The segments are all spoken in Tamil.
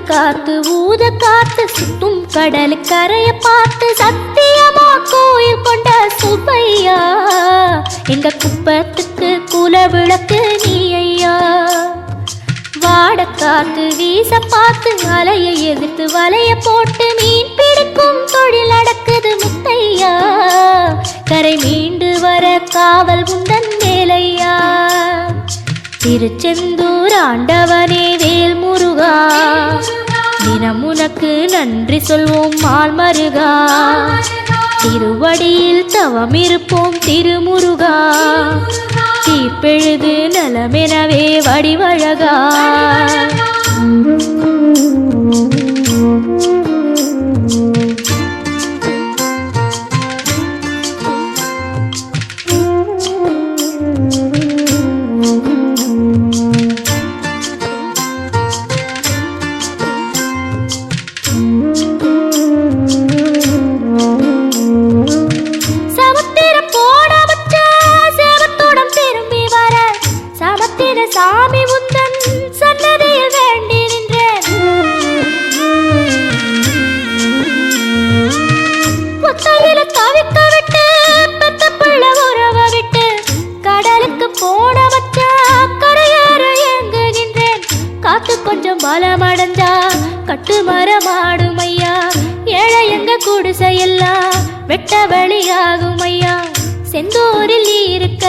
காத்து ஊத காத்து சுத்தும் கடல் கரைய பார்த்து சத்தியமா கோயில் கொண்ட சுப்பையா எங்க குப்பத்துக்கு குல விளக்கு நீ ஐயா. வாட காத்து வீச பார்த்து அலையை எதிர்த்து வலைய போட்டு மீன் பிடிக்கும் தொழில் நடக்குது முத்தையா. கரை மீண்டு வர காவல் உந்தன் வேலையா. திருச்செந்தூர் ஆண்டவனே வேல் முருகா தினம் உனக்கு நன்றி சொல்வோம் மால் மருகா. திருவடியில் தவம் இருப்போம் திருமுருகா. தீப்பெழுது நலமெனவே வடிவழகா. சாமி உந்தன் சன்னதியில் வேண்டி நின்றேன். முத்தையில தவிக்க விட்டு பெத்த பிள்ள உறவ விட்டு கடலுக்கு போன வச்சா கரையேற ஏங்குகின்றேன். காத்து கொஞ்சம் பலமடைஞ்சா கட்டு மரமாடும் ஐயா. ஏழை எங்க குடிசையெல்லாம் வெட்ட வெளியாகும் ஐயா. செந்தூரில் நீ இருக்க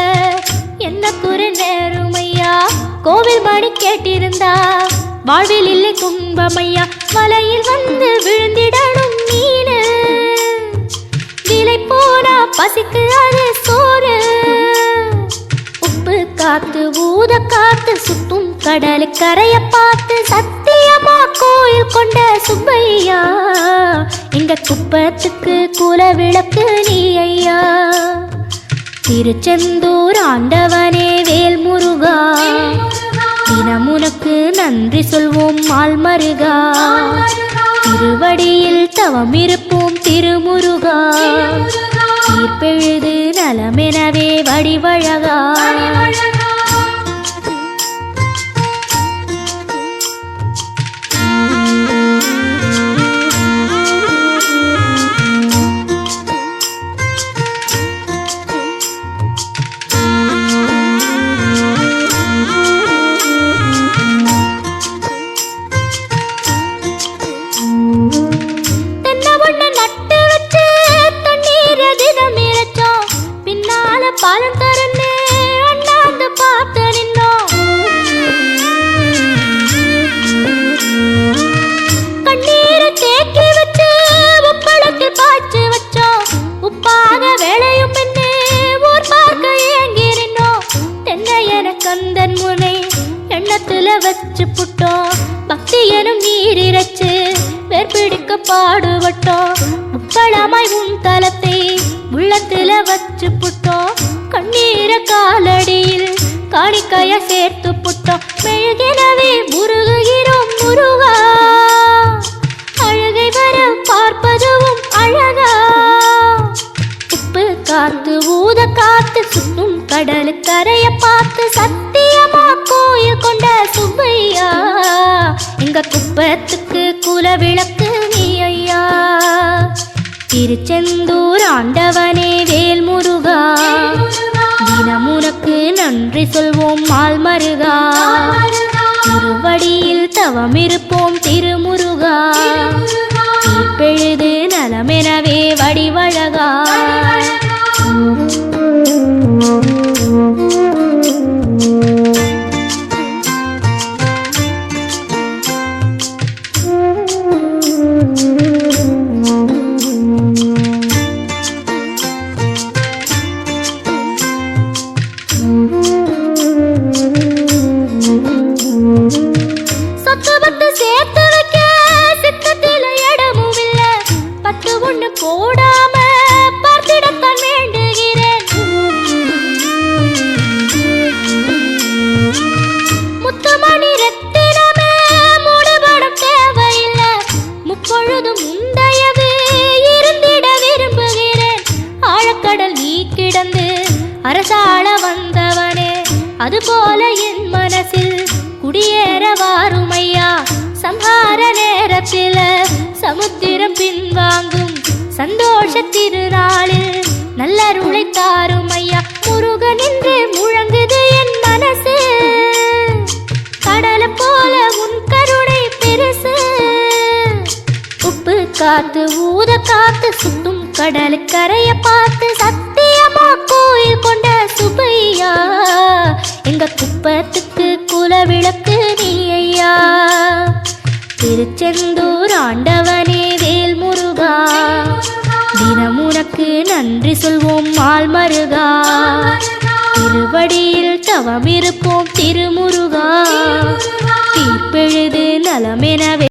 என்ன குறை நேரும் ஐயா. கோவில் மணி கேட்டிருந்தா வாழ்வில் இல்லை கும்பமையா. மலையில் வந்து விழுந்திடணும் மீனு விலை போனா பசிக்கு அது சோறு. உப்பு காத்து ஊத காத்து சுத்தும் கடல் கரைய பார்த்து சத்தியமா கோயில் கொண்ட சுப்பையா எங்க குப்பத்துக்கு குல விளக்கு நீ ஐயா. திருச்செந்தூர் ஆண்டவனே வேல் முருகா தினம் உனக்கு நன்றி சொல்வோம் மால் மருகா. திருவடியில் தவம் இருப்போம் திருமுருகா. தீர்ப்பெழுது நலமெனவே வடிவழகா. பாலம் தரனே அண்ணாந்து பார்த்து நின்னோம். கண்ணீரை தேக்கி வச்சு உப்பளத்தில் பாய்ச்சி வச்சோம். உப்பாக விளையும் பெண்ணே ஊர் பார்க்க ஏங்கி நின்னோம். தென்னை என கந்தன் முனை எண்ணத்துல வச்சு புட்டோம். பக்தி எனும் நீர் இறைச்சு வேர்பிடிக்க பாடுபட்டோம். முப்பளமாய் உன் தலத்தை உள்ளத்துல வச்சு புட்டோம். கண்ணீர காலடியில் காணிக்கைய சேர்த்து புட்டோம். மெழுகினவே முருகுகிறோம் முருகா. அழகை வர பார்ப்பதுவும் அழகா. உப்பு காத்து ஊத காத்து சுத்தும் கடல் கரைய பார்த்து சத்தியமா கோயில் கொண்ட சுப்பையா எங்க குப்பத்துக்கு குல விளக்கு நீ ஐயா. திருச்செந்தூர் ஆண்டவனே வேல் முருகா தினம் உனக்கு நன்றி சொல்வோம் மால் மருகா. திருவடியில் தவம் இருப்போம் திருமுருகா. தீர்ப்பெழுது நலமெனவே வடிவழகா. அரசாள வந்தவனே, அதுபோல என் மனசில் குடியேற வாருமையா. சம்ஹார நேரத்தில் சமுத்திரம் பின்வாங்கும் சந்தோஷ திருநாளில் நல்லருளை தாரும் ஐயா. முருகன் என்று முழங்குது என் மனசு, கடலை போல உன் கருணை பெருசு. உப்பு காத்து ஊத காத்து சுத்தும் கடலுக்கரைய பார்த்து சத்தியமா கோயில் கொண்ட சுப்பையா. எங்க குப்பத்துக்கு குலவிளக்கு நீ ஐயா. திருச்செந்தூர் ஆண்டவனே வேல் முருகா, தினம் உனக்கு நன்றி சொல்வோம் மால் மருகா. திருவடியில் தவமிருப்போம் திருமுருகா, தீர்ப்பெழுது நலமெனவே